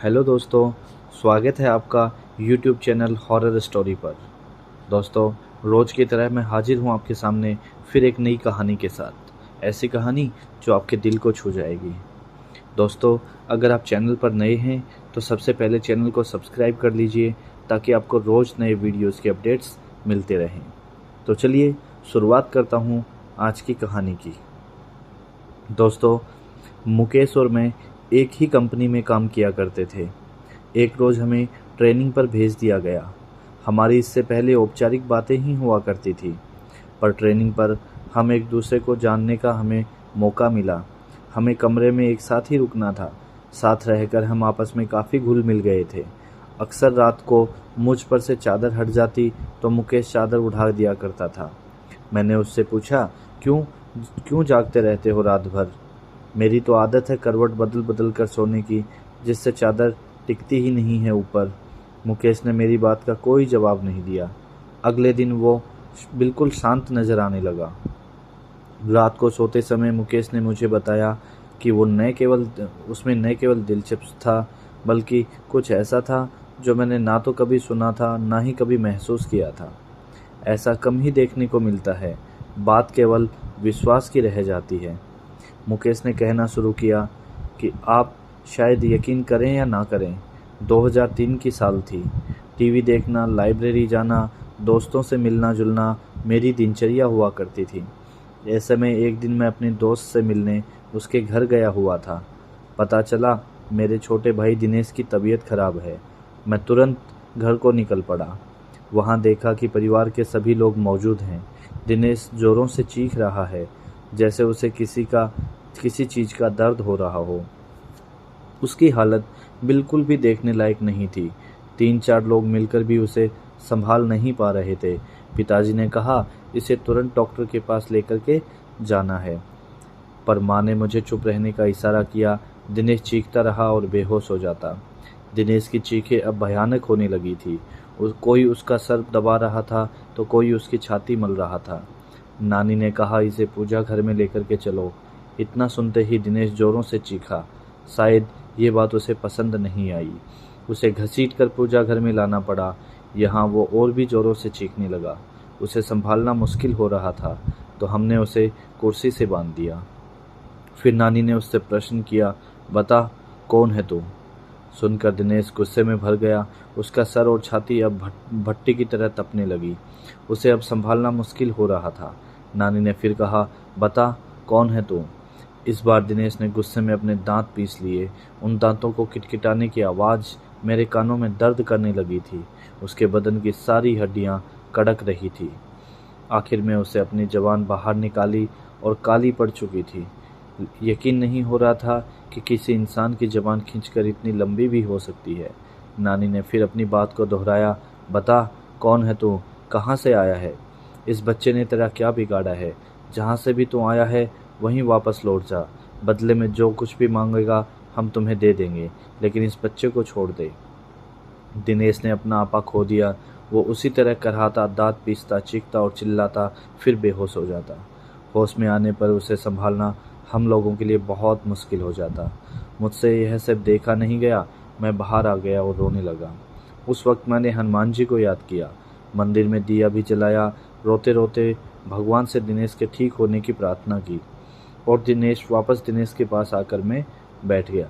Hello दोस्तों, स्वागत है आपका यूट्यूब चैनल हॉरर स्टोरी पर। दोस्तों, रोज़ की तरह मैं हाजिर हूँ आपके सामने फिर एक नई कहानी के साथ। ऐसी कहानी जो आपके दिल को छू जाएगी। दोस्तों, अगर आप चैनल पर नए हैं तो सबसे पहले चैनल को सब्सक्राइब कर लीजिए ताकि आपको रोज़ नए वीडियोस के अपडेट्स मिलते रहें। तो चलिए शुरुआत करता हूँ आज की कहानी की। दोस्तों, मुकेश और मैं एक ही कंपनी में काम किया करते थे। एक रोज़ हमें ट्रेनिंग पर भेज दिया गया। हमारी इससे पहले औपचारिक बातें ही हुआ करती थी, पर ट्रेनिंग पर हम एक दूसरे को जानने का हमें मौका मिला। हमें कमरे में एक साथ ही रुकना था। साथ रहकर हम आपस में काफ़ी घुल मिल गए थे। अक्सर रात को मुझ पर से चादर हट जाती तो मुकेश चादर उठा दिया करता था। मैंने उससे पूछा, क्यों क्यों जागते रहते हो रात भर? मेरी तो आदत है करवट बदल बदल कर सोने की, जिससे चादर टिकती ही नहीं है ऊपर। मुकेश ने मेरी बात का कोई जवाब नहीं दिया। अगले दिन वो बिल्कुल शांत नजर आने लगा। रात को सोते समय मुकेश ने मुझे बताया कि वो न केवल दिलचस्प था, बल्कि कुछ ऐसा था जो मैंने ना तो कभी सुना था, ना ही कभी महसूस किया था। ऐसा कम ही देखने को मिलता है। बात केवल विश्वास की रह जाती है। मुकेश ने कहना शुरू किया कि आप शायद यकीन करें या ना करें, 2003 की साल थी। टीवी देखना, लाइब्रेरी जाना, दोस्तों से मिलना जुलना मेरी दिनचर्या हुआ करती थी। ऐसे में एक दिन मैं अपने दोस्त से मिलने उसके घर गया हुआ था। पता चला मेरे छोटे भाई दिनेश की तबीयत खराब है। मैं तुरंत घर को निकल पड़ा। वहां देखा कि परिवार के सभी लोग मौजूद हैं। दिनेश जोरों से चीख रहा है, जैसे उसे किसी चीज का दर्द हो रहा हो। उसकी हालत बिल्कुल भी देखने लायक नहीं थी। 3-4 लोग मिलकर भी उसे संभाल नहीं पा रहे थे। पिताजी ने कहा, इसे तुरंत डॉक्टर के पास लेकर के जाना है, पर माँ ने मुझे चुप रहने का इशारा किया। दिनेश चीखता रहा और बेहोश हो जाता। दिनेश की चीखें अब भयानक होने लगी थी। कोई उसका सर दबा रहा था तो कोई उसकी छाती मल रहा था। नानी ने कहा, इसे पूजा घर में लेकर के चलो। इतना सुनते ही दिनेश जोरों से चीखा। शायद ये बात उसे पसंद नहीं आई। उसे घसीट कर पूजा घर में लाना पड़ा। यहाँ वो और भी जोरों से चीखने लगा। उसे संभालना मुश्किल हो रहा था, तो हमने उसे कुर्सी से बांध दिया। फिर नानी ने उससे प्रश्न किया, बता, कौन है तू? सुनकर दिनेश गुस्से में भर गया। उसका सर और छाती अब भट्टी की तरह तपने लगी। उसे अब संभालना मुश्किल हो रहा था। नानी ने फिर कहा, बता, कौन है तू? इस बार दिनेश ने गुस्से में अपने दांत पीस लिए। उन दांतों को किटकिटाने की आवाज़ मेरे कानों में दर्द करने लगी थी। उसके बदन की सारी हड्डियां कड़क रही थी। आखिर में उसे अपनी जबान बाहर निकाली और काली पड़ चुकी थी। यकीन नहीं हो रहा था कि किसी इंसान की जबान खींचकर इतनी लंबी भी हो सकती है। नानी ने फिर अपनी बात को दोहराया, बता, कौन है तू? कहाँ से आया है? इस बच्चे ने तेरा क्या बिगाड़ा है? जहाँ से भी तू आया है वहीं वापस लौट जा। बदले में जो कुछ भी मांगेगा हम तुम्हें दे देंगे, लेकिन इस बच्चे को छोड़ दे। दिनेश ने अपना आपा खो दिया। वो उसी तरह कराहता, दांत पीसता, चीखता और चिल्लाता, फिर बेहोश हो जाता। होश में आने पर उसे संभालना हम लोगों के लिए बहुत मुश्किल हो जाता। मुझसे यह सब देखा नहीं गया। मैं बाहर आ गया और रोने लगा। उस वक्त मैंने हनुमान जी को याद किया, मंदिर में दिया भी जलाया। रोते रोते भगवान से दिनेश के ठीक होने की प्रार्थना की और दिनेश के पास आकर मैं बैठ गया।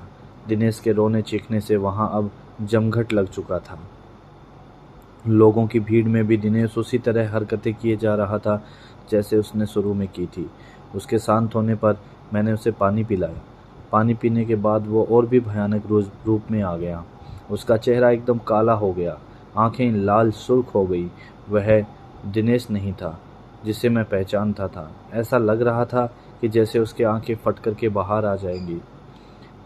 दिनेश के रोने चीखने से वहां अब जमघट लग चुका था। लोगों की भीड़ में भी दिनेश उसी तरह हरकतें किए जा रहा था जैसे उसने शुरू में की थी। उसके शांत होने पर मैंने उसे पानी पिलाया। पानी पीने के बाद वो और भी भयानक रूप में आ गया। उसका चेहरा एकदम काला हो गया, आंखें लाल सुर्ख हो गई। वह दिनेश नहीं था जिसे मैं पहचानता था। ऐसा लग रहा था कि जैसे उसकी आंखें फट करके बाहर आ जाएंगी।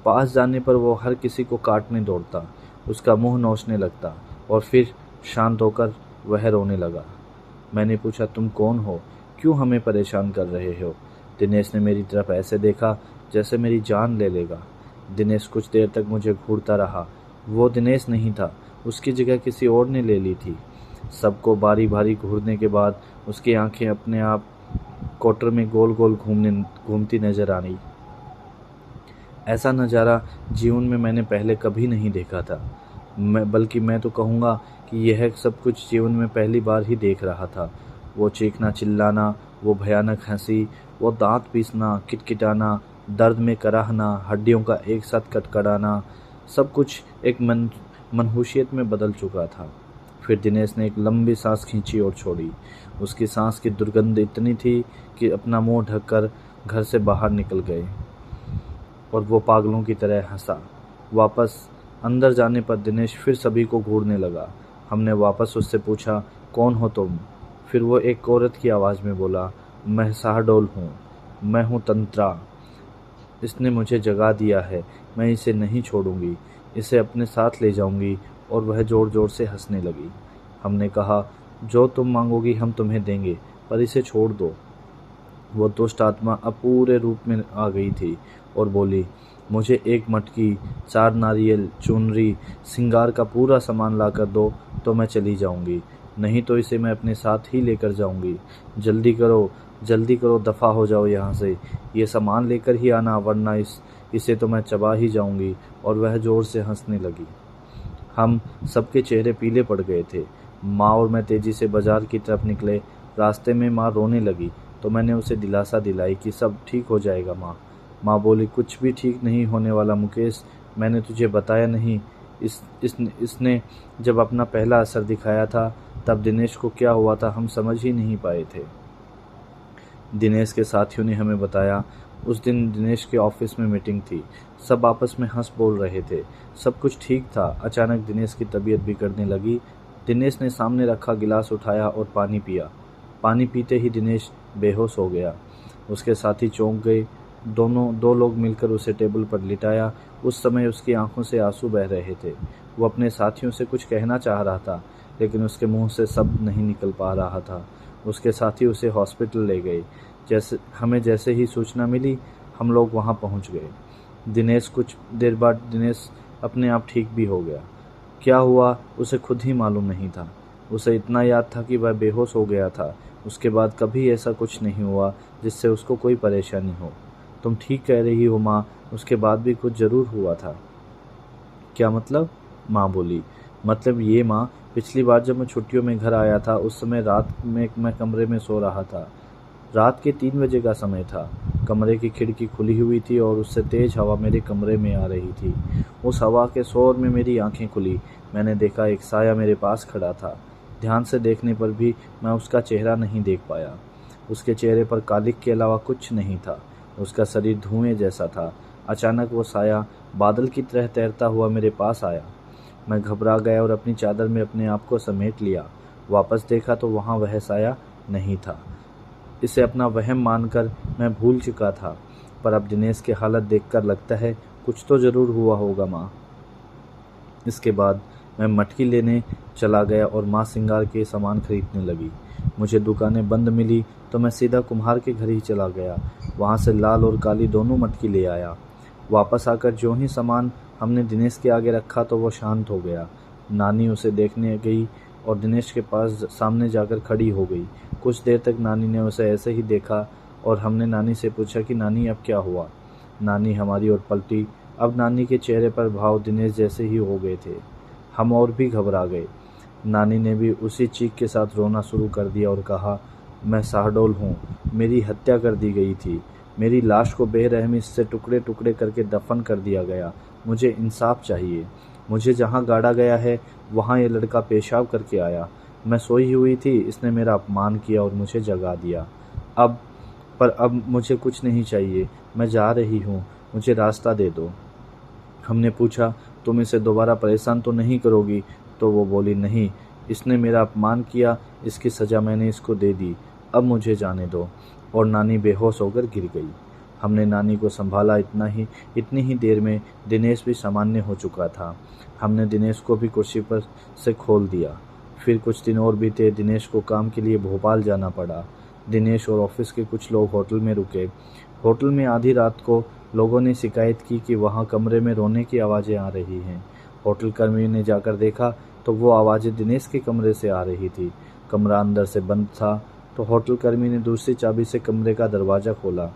पास जाने पर वो हर किसी को काटने दौड़ता, उसका मुंह नोचने लगता और फिर शांत होकर वह रोने लगा। मैंने पूछा, तुम कौन हो? क्यों हमें परेशान कर रहे हो? दिनेश ने मेरी तरफ ऐसे देखा जैसे मेरी जान ले लेगा। दिनेश कुछ देर तक मुझे घूरता रहा। वो दिनेश नहीं था, उसकी जगह किसी और ने ले ली थी। सबको बारी बारी घूरने के बाद उसकी आंखें अपने आप कोटर में गोल गोल घूमती नजर आ रही। ऐसा नज़ारा जीवन में मैंने पहले कभी नहीं देखा था। बल्कि मैं तो कहूँगा कि यह सब कुछ जीवन में पहली बार ही देख रहा था। वो चीखना चिल्लाना, वो भयानक हंसी, वो दांत पीसना, किटकिटाना, दर्द में कराहना, हड्डियों का एक साथ कटकड़ाना, सब कुछ एक मनहूसियत में बदल चुका था। फिर दिनेश ने एक लंबी सांस खींची और छोड़ी। उसकी सांस की दुर्गंध इतनी थी कि अपना मुंह ढककर घर से बाहर निकल गए और वो पागलों की तरह हंसा। वापस अंदर जाने पर दिनेश फिर सभी को घूरने लगा। हमने वापस उससे पूछा, कौन हो तुम? फिर वो एक औरत की आवाज़ में बोला, मैं शाहडोल हूँ, मैं हूँ तंत्रा। इसने मुझे जगा दिया है, मैं इसे नहीं छोड़ूंगी, इसे अपने साथ ले जाऊंगी। और वह ज़ोर ज़ोर से हंसने लगी। हमने कहा, जो तुम मांगोगी हम तुम्हें देंगे, पर इसे छोड़ दो। वो दुष्ट आत्मा अब पूरे रूप में आ गई थी और बोली, मुझे एक मटकी, 4 नारियल, चुनरी, सिंगार का पूरा सामान लाकर दो तो मैं चली जाऊंगी, नहीं तो इसे मैं अपने साथ ही लेकर जाऊंगी। जल्दी करो, दफ़ा हो जाओ यहाँ से। ये सामान लेकर ही आना, वरना इसे तो मैं चबा ही जाऊंगी। और वह ज़ोर से हंसने लगी। हम सबके चेहरे पीले पड़ गए थे। माँ और मैं तेजी से बाजार की तरफ निकले। रास्ते में माँ रोने लगी तो मैंने उसे दिलासा दिलाई कि सब ठीक हो जाएगा माँ। माँ बोली, कुछ भी ठीक नहीं होने वाला मुकेश, मैंने तुझे बताया नहीं। इसने जब अपना पहला असर दिखाया था तब दिनेश को क्या हुआ था हम समझ ही नहीं पाए थे। दिनेश के साथियों ने हमें बताया, उस दिन दिनेश के ऑफिस में मीटिंग थी। सब आपस में हंस बोल रहे थे, सब कुछ ठीक था। अचानक दिनेश की तबीयत बिगड़ने लगी। दिनेश ने सामने रखा गिलास उठाया और पानी पिया। पानी पीते ही दिनेश बेहोश हो गया। उसके साथी चौंक गए। दो लोग मिलकर उसे टेबल पर लिटाया। उस समय उसकी आंखों से आंसू बह रहे थे। वो अपने साथियों से कुछ कहना चाह रहा था, लेकिन उसके मुंह से शब्द नहीं निकल पा रहा था। उसके साथी उसे हॉस्पिटल ले गए। जैसे ही सूचना मिली, हम लोग वहां पहुंच गए। कुछ देर बाद दिनेश अपने आप ठीक भी हो गया। क्या हुआ उसे खुद ही मालूम नहीं था। उसे इतना याद था कि वह बेहोश हो गया था। उसके बाद कभी ऐसा कुछ नहीं हुआ जिससे उसको कोई परेशानी हो। तुम ठीक कह रही हो माँ, उसके बाद भी कुछ जरूर हुआ था। क्या मतलब? माँ बोली, मतलब ये माँ, पिछली बार जब मैं छुट्टियों में घर आया था उस समय रात में मैं कमरे में सो रहा था। रात के 3 बजे का समय था। कमरे की खिड़की खुली हुई थी और उससे तेज हवा मेरे कमरे में आ रही थी। उस हवा के शोर में मेरी आंखें खुली। मैंने देखा एक साया मेरे पास खड़ा था। ध्यान से देखने पर भी मैं उसका चेहरा नहीं देख पाया। उसके चेहरे पर कालिक के अलावा कुछ नहीं था। उसका शरीर धुएं जैसा था। अचानक वो साया बादल की तरह तैरता हुआ मेरे पास आया। मैं घबरा गया और अपनी चादर में अपने आप को समेट लिया। वापस देखा तो वहां वह साया नहीं था। इसे अपना वहम मानकर मैं भूल चुका था, पर अब दिनेश की हालत देखकर लगता है कुछ तो जरूर हुआ होगा माँ। इसके बाद मैं मटकी लेने चला गया और माँ सिंगार के सामान खरीदने लगी। मुझे दुकानें बंद मिली तो मैं सीधा कुम्हार के घर ही चला गया। वहाँ से लाल और काली दोनों मटकी ले आया। वापस आकर जो ही सामान हमने दिनेश के आगे रखा तो वो शांत हो गया। नानी उसे देखने गई और दिनेश के पास सामने जाकर खड़ी हो गई। कुछ देर तक नानी ने उसे ऐसे ही देखा और हमने नानी से पूछा कि नानी अब क्या हुआ। नानी हमारी ओर पलटी। अब नानी के चेहरे पर भाव दिनेश जैसे ही हो गए थे। हम और भी घबरा गए। नानी ने भी उसी चीख के साथ रोना शुरू कर दिया और कहा, मैं शाहडोल हूँ, मेरी हत्या कर दी गई थी। मेरी लाश को बेरहमी से टुकड़े टुकड़े करके दफन कर दिया गया। मुझे इंसाफ चाहिए। मुझे जहाँ गाड़ा गया है वहाँ ये लड़का पेशाब करके आया। मैं सोई हुई थी, इसने मेरा अपमान किया और मुझे जगा दिया। अब मुझे कुछ नहीं चाहिए। मैं जा रही हूँ, मुझे रास्ता दे दो। हमने पूछा, तुम इसे दोबारा परेशान तो नहीं करोगी? तो वो बोली, नहीं, इसने मेरा अपमान किया, इसकी सज़ा मैंने इसको दे दी, अब मुझे जाने दो। और नानी बेहोश होकर गिर गई। हमने नानी को संभाला। इतनी ही देर में दिनेश भी सामान्य हो चुका था। हमने दिनेश को भी कुर्सी पर से खोल दिया। फिर कुछ दिन और बीते। दिनेश को काम के लिए भोपाल जाना पड़ा। दिनेश और ऑफिस के कुछ लोग होटल में रुके। होटल में आधी रात को लोगों ने शिकायत की कि वहाँ कमरे में रोने की आवाज़ें आ रही हैं। होटल कर्मी ने जाकर देखा तो वो आवाज़ें दिनेश के कमरे से आ रही थी। कमरा अंदर से बंद था तो होटल कर्मी ने दूसरी चाबी से कमरे का दरवाज़ा खोला।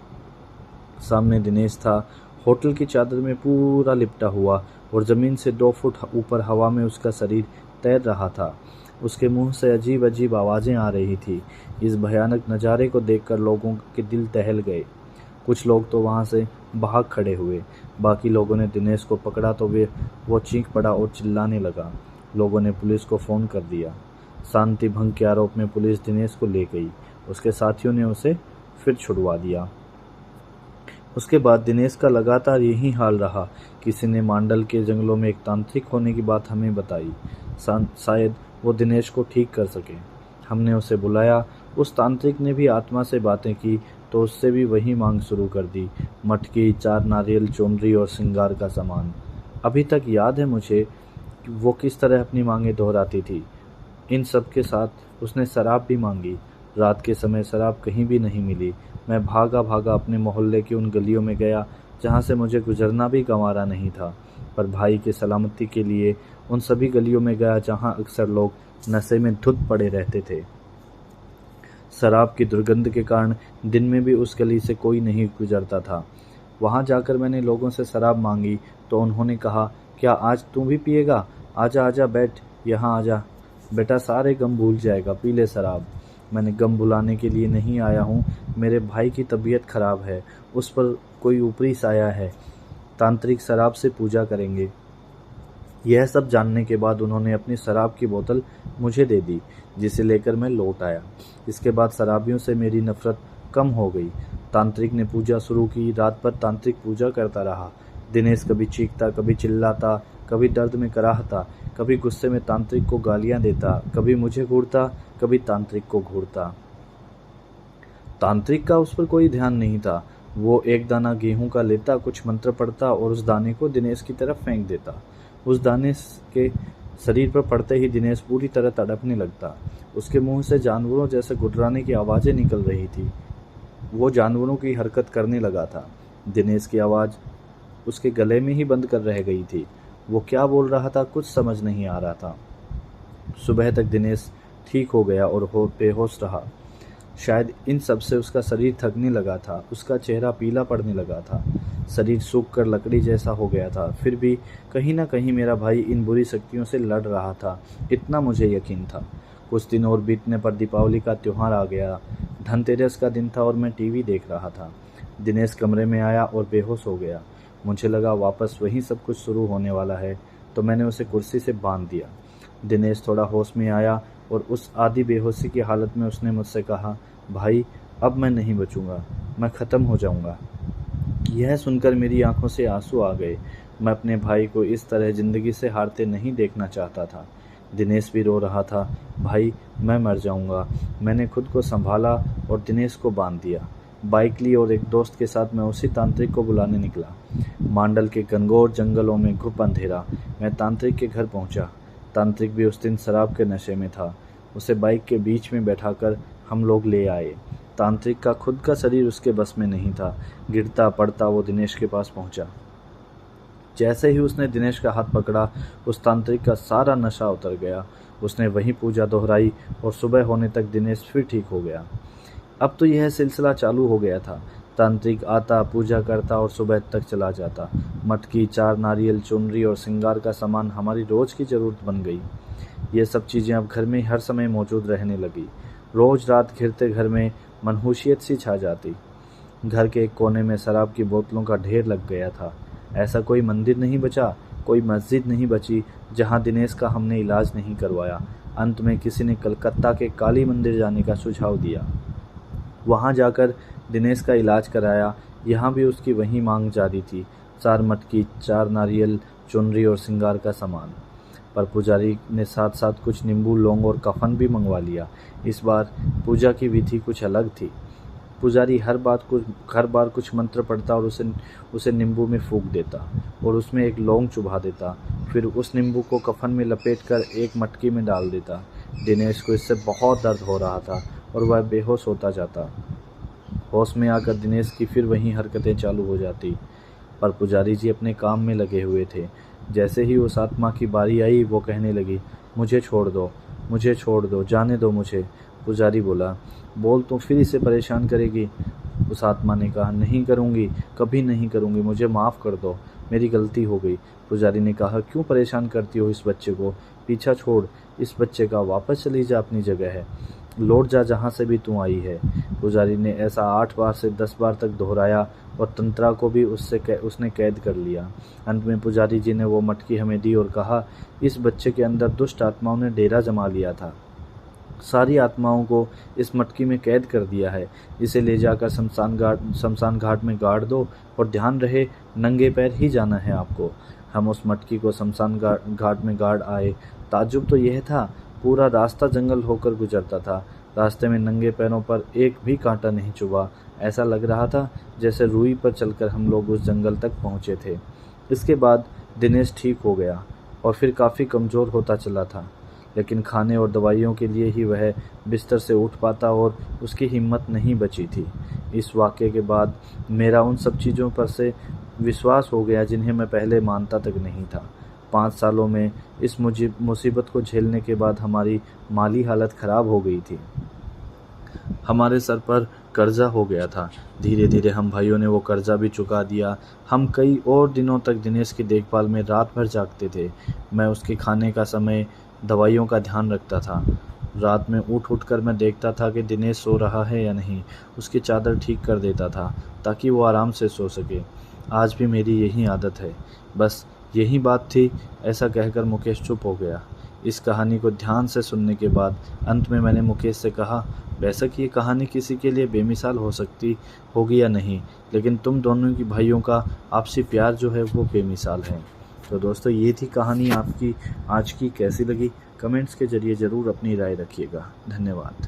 सामने दिनेश था। होटल की चादर में पूरा लिपटा हुआ और ज़मीन से 2 फुट ऊपर हवा में उसका शरीर तैर रहा था। उसके मुंह से अजीब अजीब आवाज़ें आ रही थी। इस भयानक नज़ारे को देखकर लोगों के दिल दहल गए। कुछ लोग तो वहाँ से भाग खड़े हुए। बाकी लोगों ने दिनेश को पकड़ा तो वो चीख पड़ा और चिल्लाने लगा। लोगों ने पुलिस को फ़ोन कर दिया। शांति भंग के आरोप में पुलिस दिनेश को ले गई। उसके साथियों ने उसे फिर छुड़वा दिया। उसके बाद दिनेश का लगातार यही हाल रहा। किसी ने मांडल के जंगलों में एक तांत्रिक होने की बात हमें बताई। शायद वो दिनेश को ठीक कर सके। हमने उसे बुलाया। उस तांत्रिक ने भी आत्मा से बातें की तो उससे भी वही मांग शुरू कर दी, मटकी, 4 नारियल, चुनरी और श्रृंगार का सामान। अभी तक याद है मुझे कि वो किस तरह अपनी मांगें दोहराती थी। इन सब के साथ उसने शराब भी मांगी। रात के समय शराब कहीं भी नहीं मिली। मैं भागा भागा अपने मोहल्ले की उन गलियों में गया जहाँ से मुझे गुजरना भी गंवारा नहीं था, पर भाई की सलामती के लिए उन सभी गलियों में गया जहाँ अक्सर लोग नशे में धुत पड़े रहते थे। शराब की दुर्गंध के कारण दिन में भी उस गली से कोई नहीं गुजरता था। वहाँ जाकर मैंने लोगों से शराब मांगी तो उन्होंने कहा, क्या आज तू भी पिएगा? आजा आजा, बैठ यहाँ आजा बेटा, सारे गम भूल जाएगा, पी ले शराब। मैंने गम भुलाने के लिए नहीं आया हूँ। मेरे भाई की तबीयत खराब है, उस पर कोई ऊपरी साया है। तांत्रिक शराब से पूजा करेंगे। यह सब जानने के बाद उन्होंने अपनी शराब की बोतल मुझे दे दी, जिसे लेकर मैं लौट आया। इसके बाद शराबियों से मेरी नफरत कम हो गई। तांत्रिक ने पूजा शुरू की। रात भर तांत्रिक पूजा करता रहा। दिनेश कभी चीखता, कभी चिल्लाता, कभी दर्द में कराहता, कभी गुस्से में तांत्रिक को गालियां देता, कभी मुझे घूरता, कभी तांत्रिक को घूरता। तांत्रिक का उस पर कोई ध्यान नहीं था। वो एक दाना गेहूं का लेता, कुछ मंत्र पढ़ता और उस दाने को दिनेश की तरफ फेंक देता। उस दाने के शरीर पर पड़ते ही दिनेश पूरी तरह तड़पने लगता। उसके मुंह से जानवरों जैसे गुर्राने की आवाज़ें निकल रही थी। वो जानवरों की हरकत करने लगा था। दिनेश की आवाज़ उसके गले में ही बंद कर रह गई थी। वो क्या बोल रहा था कुछ समझ नहीं आ रहा था। सुबह तक दिनेश ठीक हो गया और बेहोश रहा। शायद इन सब से उसका शरीर थकने लगा था। उसका चेहरा पीला पड़ने लगा था। शरीर सूख कर लकड़ी जैसा हो गया था। फिर भी कहीं ना कहीं मेरा भाई इन बुरी शक्तियों से लड़ रहा था, इतना मुझे यकीन था। कुछ दिन और बीतने पर दीपावली का त्यौहार आ गया। धनतेरस का दिन था और मैं टीवी देख रहा था। दिनेश कमरे में आया और बेहोश हो गया। मुझे लगा वापस वही सब कुछ शुरू होने वाला है, तो मैंने उसे कुर्सी से बांध दिया। दिनेश थोड़ा होश में आया और उस आधी बेहोशी की हालत में उसने मुझसे कहा, भाई अब मैं नहीं बचूंगा, मैं ख़त्म हो जाऊंगा। यह सुनकर मेरी आंखों से आंसू आ गए। मैं अपने भाई को इस तरह ज़िंदगी से हारते नहीं देखना चाहता था। दिनेश भी रो रहा था, भाई मैं मर जाऊंगा। मैंने खुद को संभाला और दिनेश को बांध दिया। बाइक ली और एक दोस्त के साथ मैं उसी तांत्रिक को बुलाने निकला। मांडल के घनघोर जंगलों में घुप अंधेरा। मैं तांत्रिक के घर पहुंचा। तांत्रिक भी उस दिन शराब के नशे में था। उसे बाइक के बीच में बैठाकर हम लोग ले आए। तांत्रिक का खुद का शरीर उसके बस में नहीं था। गिरता पड़ता वो दिनेश के पास पहुंचा। जैसे ही उसने दिनेश का हाथ पकड़ा, उस तांत्रिक का सारा नशा उतर गया। उसने वही पूजा दोहराई और सुबह होने तक दिनेश फिर ठीक हो गया। अब तो यह सिलसिला चालू हो गया था। तांत्रिक आता, पूजा करता और सुबह तक चला जाता। मटकी, 4 नारियल, चुनरी और श्रृंगार का सामान हमारी रोज की जरूरत बन गई। ये सब चीज़ें अब घर में हर समय मौजूद रहने लगी। रोज रात घिरते घर में मनहूसियत सी छा जाती। घर के एक कोने में शराब की बोतलों का ढेर लग गया था। ऐसा कोई मंदिर नहीं बचा, कोई मस्जिद नहीं बची जहां दिनेश का हमने इलाज नहीं करवाया। अंत में किसी ने कलकत्ता के काली मंदिर जाने का सुझाव दिया। वहां जाकर दिनेश का इलाज कराया। यहाँ भी उसकी वही मांग जारी थी, 4 मटकी, 4 नारियल, चुनरी और श्रृंगार का सामान। पर पुजारी ने साथ साथ कुछ नींबू, लौंग और कफन भी मंगवा लिया। इस बार पूजा की विधि कुछ अलग थी। पुजारी हर बार कुछ मंत्र पढ़ता और उसे नींबू में फूंक देता और उसमें एक लौंग चुभा देता। फिर उस नींबू को कफन में लपेटकर एक मटकी में डाल देता। दिनेश को इससे बहुत दर्द हो रहा था और वह बेहोश होता जाता। होश में आकर दिनेश की फिर वही हरकतें चालू हो जाती। पर पुजारी जी अपने काम में लगे हुए थे। जैसे ही उस आत्मा की बारी आई, वो कहने लगी, मुझे छोड़ दो, जाने दो मुझे। पुजारी बोला, बोल, तुम फिर इसे परेशान करेगी? उस आत्मा ने कहा, नहीं करूँगी, कभी नहीं करूँगी, मुझे माफ़ कर दो, मेरी गलती हो गई। पुजारी ने कहा, क्यों परेशान करती हो इस बच्चे को, पीछा छोड़ इस बच्चे का, वापस चली जा अपनी जगह है, लौट जा जहाँ से भी तू आई है। पुजारी ने ऐसा 8 बार से 10 बार तक दोहराया और तंत्रा को भी उसने कैद कर लिया। अंत में पुजारी जी ने वो मटकी हमें दी और कहा, इस बच्चे के अंदर दुष्ट आत्माओं ने डेरा जमा लिया था, सारी आत्माओं को इस मटकी में कैद कर दिया है, इसे ले जाकर शमशान घाट में गाड़ दो और ध्यान रहे नंगे पैर ही जाना है आपको। हम उस मटकी को शमशान घाट में गाड़ आए। ताज्जुब तो यह था, पूरा रास्ता जंगल होकर गुजरता था, रास्ते में नंगे पैरों पर एक भी कांटा नहीं चुभा, ऐसा लग रहा था जैसे रूई पर चलकर हम लोग उस जंगल तक पहुँचे थे। इसके बाद दिनेश ठीक हो गया और फिर काफ़ी कमज़ोर होता चला था, लेकिन खाने और दवाइयों के लिए ही वह बिस्तर से उठ पाता और उसकी हिम्मत नहीं बची थी। इस वाक़ये के बाद मेरा उन सब चीज़ों पर से विश्वास हो गया जिन्हें मैं पहले मानता तक नहीं था। 5 सालों में इस मुसीबत को झेलने के बाद हमारी माली हालत ख़राब हो गई थी, हमारे सर पर कर्जा हो गया था। धीरे धीरे हम भाइयों ने वो कर्जा भी चुका दिया। हम कई और दिनों तक दिनेश की देखभाल में रात भर जागते थे। मैं उसके खाने का समय, दवाइयों का ध्यान रखता था। रात में उठ कर मैं देखता था कि दिनेश सो रहा है या नहीं, उसकी चादर ठीक कर देता था ताकि वो आराम से सो सके। आज भी मेरी यही आदत है। बस यही बात थी, ऐसा कहकर मुकेश चुप हो गया। इस कहानी को ध्यान से सुनने के बाद अंत में मैंने मुकेश से कहा, बेशक ये कहानी किसी के लिए बेमिसाल हो सकती होगी या नहीं, लेकिन तुम दोनों की भाइयों का आपसी प्यार जो है वो बेमिसाल है। तो दोस्तों, ये थी कहानी आपकी आज की। कैसी लगी कमेंट्स के ज़रिए ज़रूर अपनी राय रखिएगा। धन्यवाद।